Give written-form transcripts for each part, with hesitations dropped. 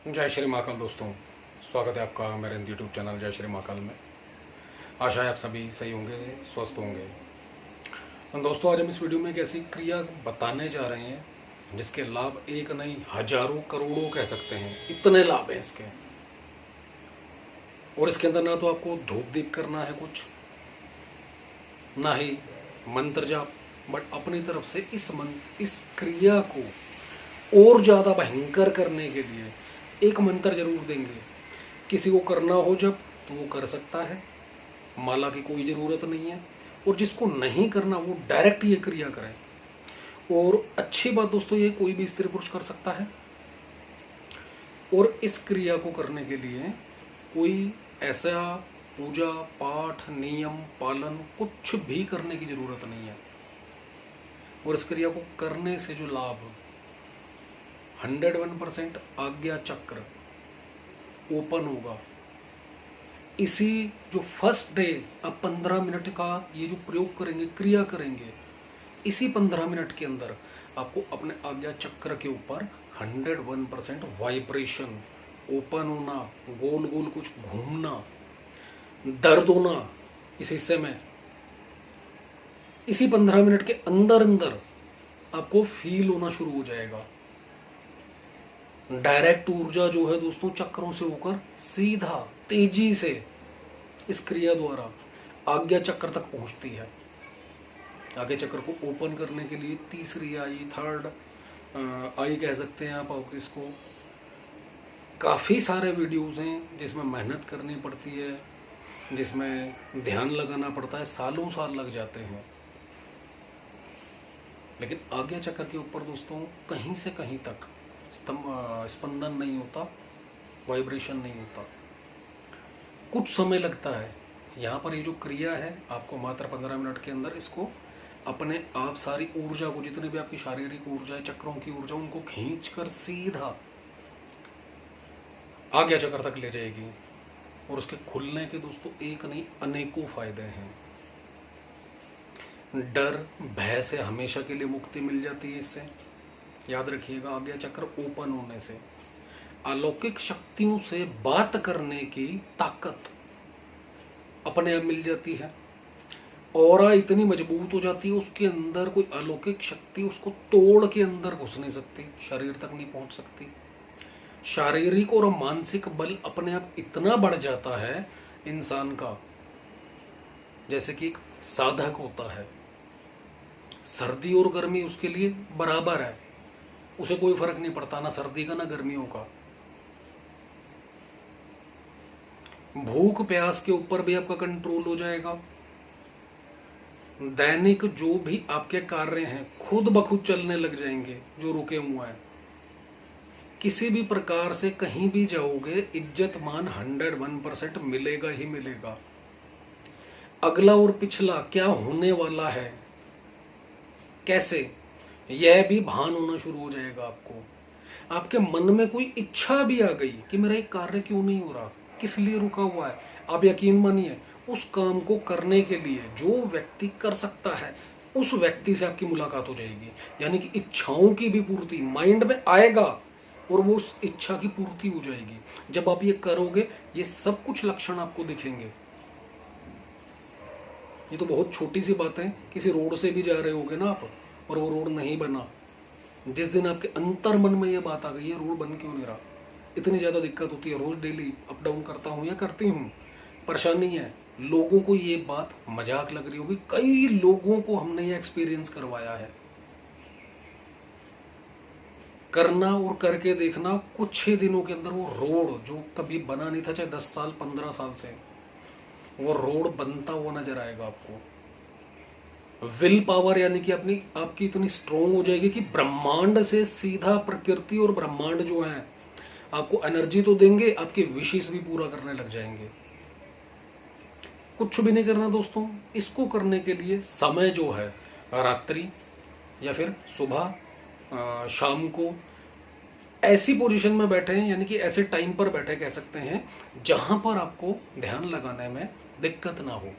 जय श्री महाकाल दोस्तों, स्वागत है आपका मेरे यूट्यूब चैनल जय श्री महाकाल में। आशा है आप सभी सही होंगे, स्वस्थ होंगे। दोस्तों, आज हम इस वीडियो में एक ऐसी क्रिया बताने जा रहे हैं जिसके लाभ एक नहीं हजारों करोड़ों कह सकते हैं, इतने लाभ हैं इसके। और इसके अंदर ना तो आपको धूप दीप करना है कुछ, ना ही मंत्र जाप, बट अपनी तरफ से इस क्रिया को और ज़्यादा भयंकर करने के लिए एक मंत्र जरूर देंगे। किसी को करना हो जब तो वो कर सकता है, माला की कोई ज़रूरत नहीं है। और जिसको नहीं करना वो डायरेक्ट ये क्रिया करें। और अच्छी बात दोस्तों, ये कोई भी स्त्री पुरुष कर सकता है। और इस क्रिया को करने के लिए कोई ऐसा पूजा पाठ नियम पालन कुछ भी करने की ज़रूरत नहीं है। और इस क्रिया को करने से जो लाभ 101% आज्ञा चक्र ओपन होगा। इसी जो फर्स्ट डे आप 15 मिनट का ये जो प्रयोग करेंगे, क्रिया करेंगे, इसी 15 मिनट के अंदर आपको अपने आज्ञा चक्र के ऊपर 101% वाइब्रेशन ओपन होना, गोल गोल कुछ घूमना, दर्द होना इस हिस्से में इसी 15 मिनट के अंदर अंदर आपको फील होना शुरू हो जाएगा। डायरेक्ट ऊर्जा जो है दोस्तों चक्रों से होकर सीधा तेजी से इस क्रिया द्वारा आज्ञा चक्र तक पहुंचती है। आज्ञा चक्र को ओपन करने के लिए तीसरी आई, थर्ड आई कह सकते हैं आप इसको। काफ़ी सारे वीडियोस हैं जिसमें मेहनत करनी पड़ती है, जिसमें ध्यान लगाना पड़ता है, सालों साल लग जाते हैं। लेकिन आज्ञा चक्र के ऊपर दोस्तों कहीं से कहीं तक स्पंदन नहीं होता, वाइब्रेशन नहीं होता, कुछ समय लगता है। यहाँ पर ये जो क्रिया है आपको मात्र 15 मिनट के अंदर इसको अपने आप सारी ऊर्जा को, जितनी भी आपकी शारीरिक ऊर्जा है, चक्रों की ऊर्जा, उनको खींचकर सीधा आज्ञा चक्र तक ले जाएगी। और उसके खुलने के दोस्तों एक नहीं अनेकों फायदे हैं। डर भय से हमेशा के लिए मुक्ति मिल जाती है इससे, याद रखिएगा। आज्ञा चक्र ओपन होने से अलौकिक शक्तियों से बात करने की ताकत अपने आप मिल जाती है। ऑरा इतनी मजबूत हो जाती है, उसके अंदर कोई अलौकिक शक्ति उसको तोड़ के अंदर घुस नहीं सकती, शरीर तक नहीं पहुंच सकती। शारीरिक और मानसिक बल अपने आप इतना बढ़ जाता है इंसान का, जैसे कि एक साधक होता है। सर्दी और गर्मी उसके लिए बराबर है, उसे कोई फर्क नहीं पड़ता, ना सर्दी का ना गर्मियों का। भूख प्यास के ऊपर भी आपका कंट्रोल हो जाएगा। दैनिक जो भी आपके कार्य हैं खुद ब खुद चलने लग जाएंगे, जो रुके हुए हैं। किसी भी प्रकार से कहीं भी जाओगे इज्जत मान 101% मिलेगा ही मिलेगा। अगला और पिछला क्या होने वाला है, कैसे, यह भी भान होना शुरू हो जाएगा आपको। आपके मन में कोई इच्छा भी आ गई कि मेरा एक कार्य क्यों नहीं हो रहा, किस लिए रुका हुआ है, आप यकीन मानिए उस काम को करने के लिए जो व्यक्ति कर सकता है उस व्यक्ति से आपकी मुलाकात हो जाएगी। यानी कि इच्छाओं की भी पूर्ति माइंड में आएगा और वो उस इच्छा की पूर्ति हो जाएगी। जब आप ये करोगे ये सब कुछ लक्षण आपको दिखेंगे। ये तो बहुत छोटी सी बात है, किसी रोड से भी जा रहे होगे ना आप और वो रोड नहीं बना, जिस दिन आपके अंतर मन में ये बात आ गई, ये रोड बन क्यों नहीं रहा, इतनी ज़्यादा दिक्कत होती है, रोज़ डेली अप डाउन करता हूँ या करती हूँ, परेशानी है। लोगों को ये बात मजाक लग रही होगी, कई लोगों को हमने ये एक्सपीरियंस करवाया है। करना और करके देखना, कुछ ही दिनों के अंदर वो रोड जो कभी बना नहीं था, चाहे 10 साल 15 साल से, वो रोड बनता हुआ नजर आएगा आपको। विल पावर यानी कि आपकी इतनी स्ट्रोंग हो जाएगी कि ब्रह्मांड से सीधा प्रकृति और ब्रह्मांड जो है आपको एनर्जी तो देंगे, आपके विशेष भी पूरा करने लग जाएंगे। कुछ भी नहीं करना दोस्तों, इसको करने के लिए समय जो है रात्रि या फिर सुबह शाम को ऐसी पोजीशन में बैठे हैं, यानी कि ऐसे टाइम पर बैठे कह सकते हैं जहां पर आपको ध्यान लगाने में दिक्कत ना हो।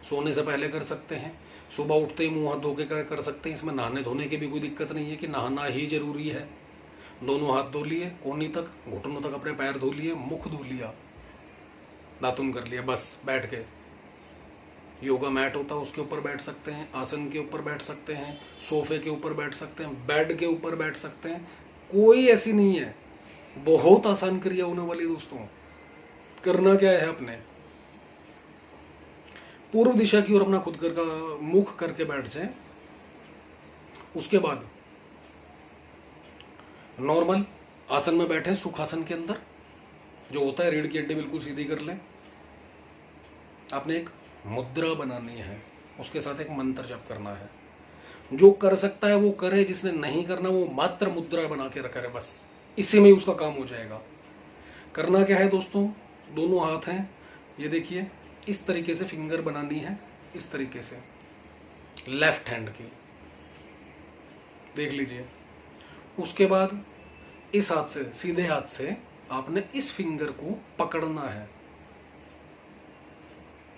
सोने से पहले कर सकते हैं, सुबह उठते ही मुंह हाथ धो के कर सकते हैं। इसमें नहाने धोने की भी कोई दिक्कत नहीं है कि नहाना ही जरूरी है। दोनों हाथ धो लिए कोहनी तक, घुटनों तक अपने पैर धो लिए, मुख धो लिया, दातुन कर लिया, बस बैठ गए। योगा मैट होता है उसके ऊपर बैठ सकते हैं, आसन के ऊपर बैठ सकते हैं, सोफे के ऊपर बैठ सकते हैं, बेड के ऊपर बैठ सकते हैं, कोई ऐसी नहीं है। बहुत आसान क्रिया होने वाली दोस्तों। करना क्या है, अपने पूर्व दिशा की ओर अपना खुद कर का मुख करके बैठ जाए। उसके बाद नॉर्मल आसन में बैठे, सुखासन के अंदर जो होता है, रीढ़ की हड्डी बिल्कुल सीधी कर लें। आपने एक मुद्रा बनानी है, उसके साथ एक मंत्र जप करना है। जो कर सकता है वो करे, जिसने नहीं करना वो मात्र मुद्रा बना के रखे, बस इसी में ही उसका काम हो जाएगा। करना क्या है दोस्तों, दोनों हाथ हैं, ये देखिए इस तरीके से फिंगर बनानी है, इस तरीके से लेफ्ट हैंड की, देख लीजिए। उसके बाद इस हाथ से, सीधे हाथ से आपने इस फिंगर को पकड़ना है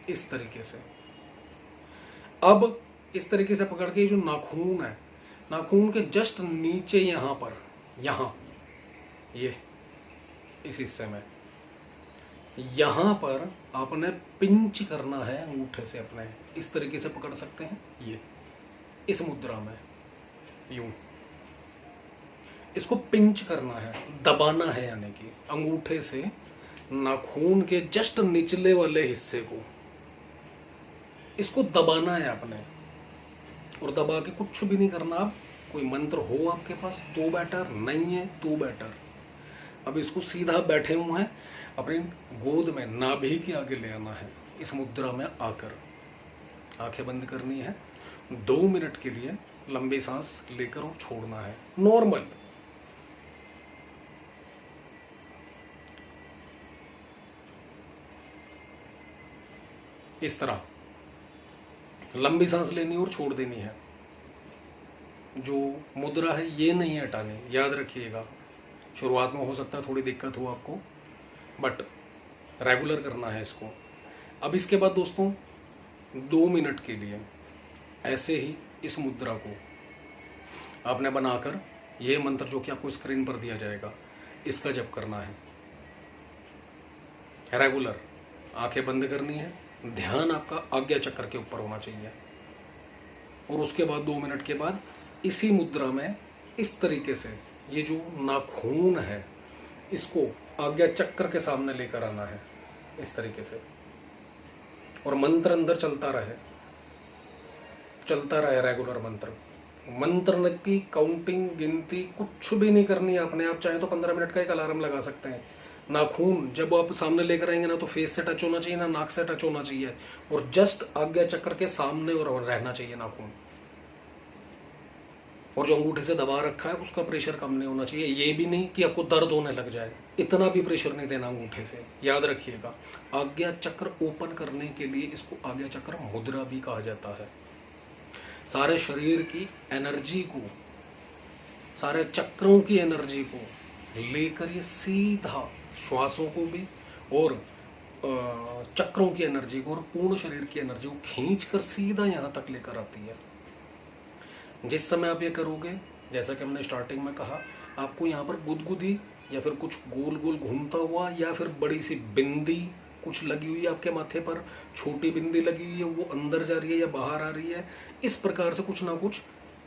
इस तरीके से। अब इस तरीके से पकड़ के जो नाखून है, नाखून के जस्ट नीचे यहां पर, यहां ये इस हिस्से में, यहां पर आपने पिंच करना है अंगूठे से अपने, इस तरीके से पकड़ सकते हैं, ये इस मुद्रा में यूं इसको पिंच करना है, दबाना है, यानी कि अंगूठे से नाखून के जस्ट निचले वाले हिस्से को इसको दबाना है आपने। और दबा के कुछ भी नहीं करना। आप कोई मंत्र हो आपके पास तो बेटर, नहीं है तो बेटर। अब इसको सीधा बैठे हुए हैं अपनी गोद में, नाभि के आगे ले आना है, इस मुद्रा में आकर आंखें बंद करनी है। 2 मिनट के लिए लंबी सांस लेकर और छोड़ना है, नॉर्मल। इस तरह लंबी सांस लेनी और छोड़ देनी है। जो मुद्रा है ये नहीं हटानी, याद रखिएगा। शुरुआत में हो सकता है थोड़ी दिक्कत हो आपको, बट रेगुलर करना है इसको। अब इसके बाद दोस्तों 2 मिनट के लिए ऐसे ही इस मुद्रा को आपने बनाकर, ये मंत्र जो कि आपको स्क्रीन पर दिया जाएगा, इसका जप करना है रेगुलर। आंखें बंद करनी है, ध्यान आपका आज्ञा चक्र के ऊपर होना चाहिए। और उसके बाद 2 मिनट के बाद इसी मुद्रा में इस तरीके से ये जो नाखून है इसको आज्ञा चक्र के सामने लेकर आना है, इस तरीके से। और मंत्र अंदर चलता रहे रेगुलर मंत्र की काउंटिंग, गिनती कुछ भी नहीं करनी है आपने। आप चाहे तो 15 मिनट का एक अलार्म लगा सकते हैं। नाखून जब आप सामने लेकर आएंगे ना, तो फेस से टच होना चाहिए, ना नाक से टच होना चाहिए, और जस्ट आज्ञा चक्र के सामने और रहना चाहिए नाखून। और जो अंगूठे से दबा रखा है उसका प्रेशर कम नहीं होना चाहिए। ये भी नहीं कि आपको दर्द होने लग जाए, इतना भी प्रेशर नहीं देना अंगूठे से, याद रखिएगा। आज्ञा चक्र ओपन करने के लिए इसको आज्ञा चक्र मुद्रा भी कहा जाता है। सारे शरीर की एनर्जी को, सारे चक्रों की एनर्जी को लेकर ये सीधा श्वासों को भी और चक्रों की एनर्जी को और पूर्ण शरीर की एनर्जी को खींच कर सीधा यहाँ तक लेकर आती है। जिस समय आप ये करोगे, जैसा कि हमने स्टार्टिंग में कहा, आपको यहाँ पर गुदगुदी या फिर कुछ गोल गोल घूमता हुआ या फिर बड़ी सी बिंदी कुछ लगी हुई है आपके माथे पर, छोटी बिंदी लगी हुई है, वो अंदर जा रही है या बाहर आ रही है, इस प्रकार से कुछ ना कुछ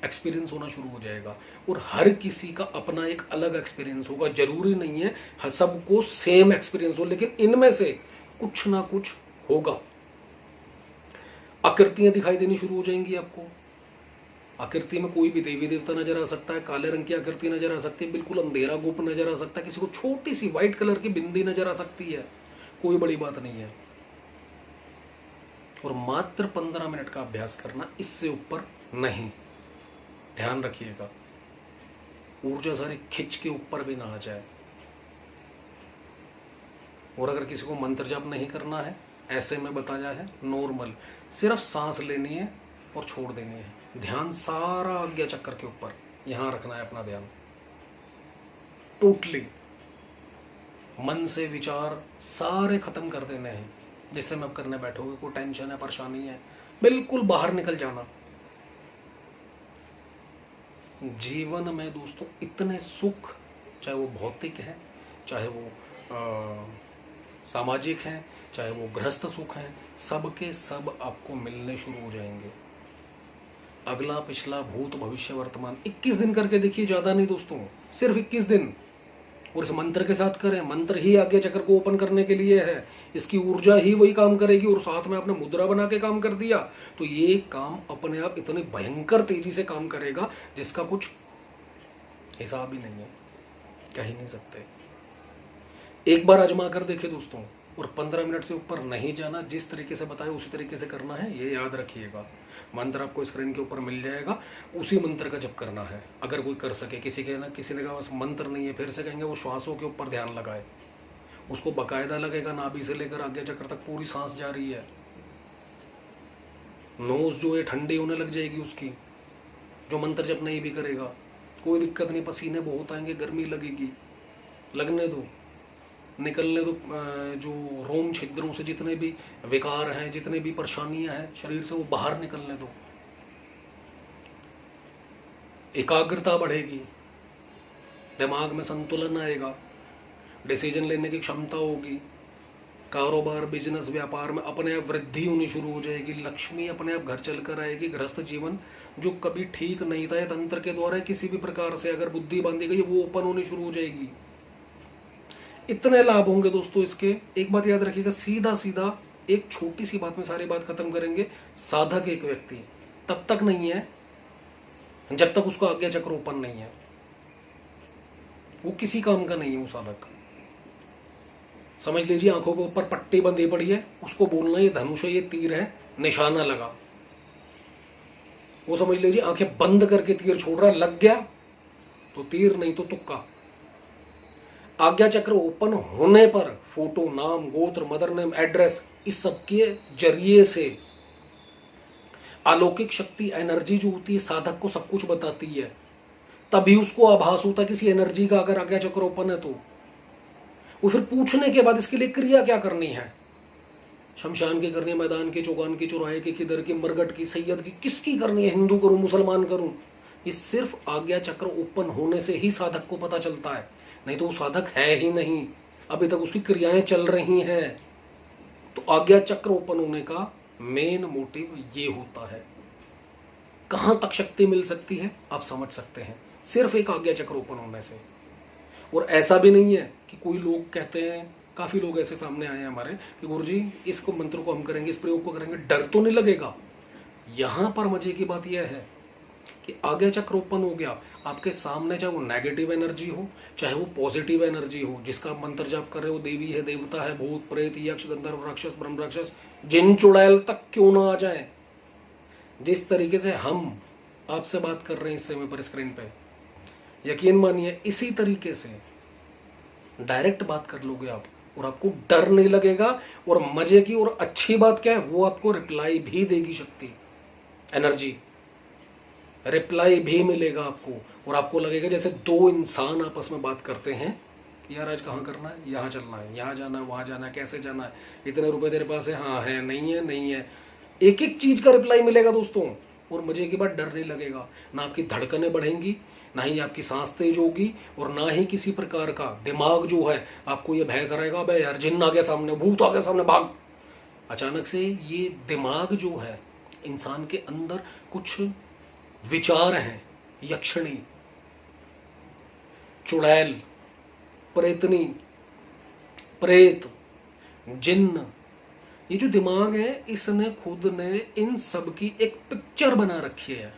एक्सपीरियंस होना शुरू हो जाएगा। और हर किसी का अपना एक अलग एक्सपीरियंस होगा, जरूरी नहीं है सबको सेम एक्सपीरियंस हो, लेकिन इनमें से कुछ ना कुछ होगा। आकृतियां दिखाई देनी शुरू हो जाएंगी आपको। आकृति में कोई भी देवी देवता नजर आ सकता है, काले रंग की आकृति नजर आ सकती है, बिल्कुल अंधेरा गुप नजर आ सकता है, किसी को छोटी सी व्हाइट कलर की बिंदी नजर आ सकती है, कोई बड़ी बात नहीं है। और मात्र 15 मिनट का अभ्यास करना, इससे ऊपर नहीं। ध्यान रखिएगा, ऊर्जा सारी खिंच के ऊपर भी ना आ जाए। और अगर किसी को मंत्र जाप नहीं करना है, ऐसे में बताया है, नॉर्मल सिर्फ सांस लेनी है और छोड़ देनी है। ध्यान सारा आज्ञा चक्र के ऊपर यहां रखना है अपना ध्यान, टोटली। मन से विचार सारे खत्म कर देने हैं। जिससे में आप करने बैठोगे, कोई टेंशन है, परेशानी है, बिल्कुल बाहर निकल जाना। जीवन में दोस्तों इतने सुख चाहे वो भौतिक है, चाहे वो सामाजिक हैं, चाहे वो गृहस्थ सुख हैं, सब के सब आपको मिलने शुरू हो जाएंगे। अगला पिछला भूत भविष्य वर्तमान 21 दिन करके देखिए, ज़्यादा नहीं दोस्तों, सिर्फ 21 दिन। और इस मंत्र के साथ करें, मंत्र ही आज्ञा चक्र को ओपन करने के लिए है, इसकी ऊर्जा ही वही काम करेगी। और साथ में आपने मुद्रा बना के काम कर दिया तो ये काम अपने आप इतनी भयंकर तेजी से काम करेगा जिसका कुछ हिसाब ही नहीं है, कह ही नहीं सकते। एक बार आजमा कर देखे दोस्तों, और 15 मिनट से ऊपर नहीं जाना, जिस तरीके से बताया उसी तरीके से करना है, ये याद रखिएगा। मंत्र आपको स्क्रीन के ऊपर मिल जाएगा, उसी मंत्र का जप करना है। अगर कोई कर सके, किसी ने कहा बस मंत्र नहीं है, फिर से कहेंगे वो श्वासों के ऊपर ध्यान लगाए, उसको बाकायदा लगेगा नाभि से लेकर आज्ञा चक्र तक पूरी सांस जा रही है। नोज जो है ठंडी होने लग जाएगी उसकी, जो मंत्र जप नहीं भी करेगा। कोई दिक्कत नहीं, पसीने बहुत आएंगे, गर्मी लगेगी, लगने दो, निकलने दो। जो रोम छिद्रों से जितने भी विकार हैं, जितने भी परेशानियां हैं शरीर से, वो बाहर निकलने दो। एकाग्रता बढ़ेगी, दिमाग में संतुलन आएगा, डिसीजन लेने की क्षमता होगी, कारोबार बिजनेस व्यापार में अपने आप वृद्धि होनी शुरू हो जाएगी, लक्ष्मी अपने आप घर चलकर आएगी। गृहस्थ जीवन जो कभी ठीक नहीं था, तंत्र के द्वारा किसी भी प्रकार से अगर बुद्धि बांधी गई, वो ओपन होनी शुरू हो जाएगी। इतने लाभ होंगे दोस्तों इसके। एक बात याद रखिएगा, सीधा सीधा एक छोटी सी बात में सारी बात खत्म करेंगे। साधक एक व्यक्ति तब तक नहीं है जब तक उसका आज्ञा चक्र ओपन नहीं है, वो किसी काम का नहीं है। वो साधक समझ लीजिए, आंखों के ऊपर पट्टी बंधी पड़ी है, उसको बोलना ये धनुष है, ये तीर है, निशाना लगा। वो समझ लीजिए आंखें बंद करके तीर छोड़ रहा है, लग गया तो तीर, नहीं तो तुक्का। आज्ञा चक्र ओपन होने पर फोटो, नाम, गोत्र, मदर नेम, एड्रेस, इस सब के जरिए से अलौकिक शक्ति, एनर्जी जो होती है, साधक को सब कुछ बताती है। तभी उसको आभास होता है किसी एनर्जी का। अगर आज्ञा चक्र ओपन है तो वो फिर पूछने के बाद इसके लिए क्रिया क्या करनी है, शमशान की करनी है, मैदान की, चौगान की, चौराहे की, किधर की, मरगट की, सैयद की, किसकी करनी है, हिंदू करूं, मुसलमान करूं, ये सिर्फ आज्ञा चक्र ओपन होने से ही साधक को पता चलता है। नहीं तो वो साधक है ही नहीं, अभी तक उसकी क्रियाएं चल रही हैं। तो आज्ञा चक्र ओपन होने का मेन मोटिव ये होता है। कहां तक शक्ति मिल सकती है आप समझ सकते हैं, सिर्फ एक आज्ञा चक्र ओपन होने से। और ऐसा भी नहीं है कि कोई लोग कहते हैं, काफी लोग ऐसे सामने आए हैं हमारे कि गुरुजी इसको मंत्र को हम करेंगे, इस प्रयोग को करेंगे, डर तो नहीं लगेगा। यहां पर मजे की बात यह है कि आज्ञा चक्र ओपन हो गया आपके सामने, चाहे वो नेगेटिव एनर्जी हो, चाहे वो पॉजिटिव एनर्जी हो, जिसका मंत्र जाप कर रहे हो, देवी है, देवता है, भूत प्रेत, यक्ष, गंधर्व, राक्षस, ब्रह्म राक्षस, जिन चुड़ैल तक क्यों ना आ जाए, जिस तरीके से हम आपसे बात कर रहे हैं इस समय पर स्क्रीन पे, यकीन मानिए इसी तरीके से डायरेक्ट बात कर लोगे आप और आपको डर नहीं लगेगा। और मजे की और अच्छी बात क्या है, वो आपको रिप्लाई भी देगी शक्ति, एनर्जी, रिप्लाई भी मिलेगा आपको। और आपको लगेगा जैसे दो इंसान आपस में बात करते हैं कि यार आज कहाँ करना है, यहाँ चलना है, यहाँ जाना है, वहाँ जाना है, कैसे जाना है, इतने रुपए तेरे पास है, हाँ है, नहीं है, नहीं है, एक एक चीज का रिप्लाई मिलेगा दोस्तों। और मजे की बात, डर नहीं लगेगा, ना आपकी धड़कनें बढ़ेंगी, ना ही आपकी सांस तेज होगी, और ना ही किसी प्रकार का दिमाग जो है आपको ये भय कराएगा, बे यार जिन्न आ गया सामने, भूत आ गया सामने, भाग। अचानक से ये दिमाग जो है, इंसान के अंदर कुछ विचार हैं, यक्षिणी, चुड़ैल, प्रेतनी, प्रेत, जिन्न, ये जो दिमाग है इसने खुद ने इन सब की एक पिक्चर बना रखी है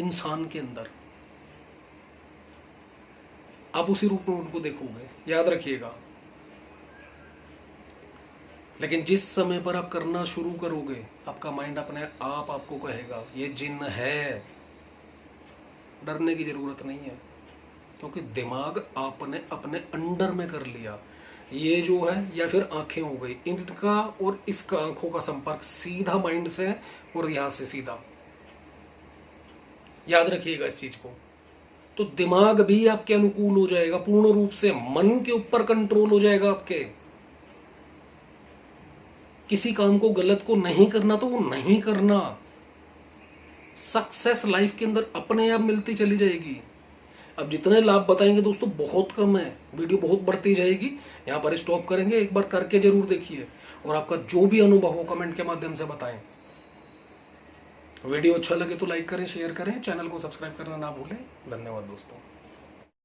इंसान के अंदर। आप उसी रूप में उनको देखोगे, याद रखिएगा। लेकिन जिस समय पर आप करना शुरू करोगे, आपका माइंड अपने आप आपको कहेगा ये जिन्न है, डरने की जरूरत नहीं है, क्योंकि दिमाग आपने अपने अंडर में कर लिया। ये जो है, या फिर आंखें हो गई, इनका और इसका आंखों का संपर्क सीधा माइंड से है, और यहां से सीधा, याद रखिएगा इस चीज को। तो दिमाग भी आपके अनुकूल हो जाएगा पूर्ण रूप से, मन के ऊपर कंट्रोल हो जाएगा आपके। किसी काम को गलत को नहीं करना तो वो नहीं करना, सक्सेस लाइफ के अंदर अपने आप मिलती चली जाएगी। अब जितने लाभ बताएंगे दोस्तों बहुत कम है, वीडियो बहुत बढ़ती जाएगी। यहाँ पर स्टॉप करेंगे, एक बार करके जरूर देखिए और आपका जो भी अनुभव हो कमेंट के माध्यम से बताएं। वीडियो अच्छा लगे तो लाइक करें, शेयर करें, चैनल को सब्सक्राइब करना ना भूलें। धन्यवाद दोस्तों।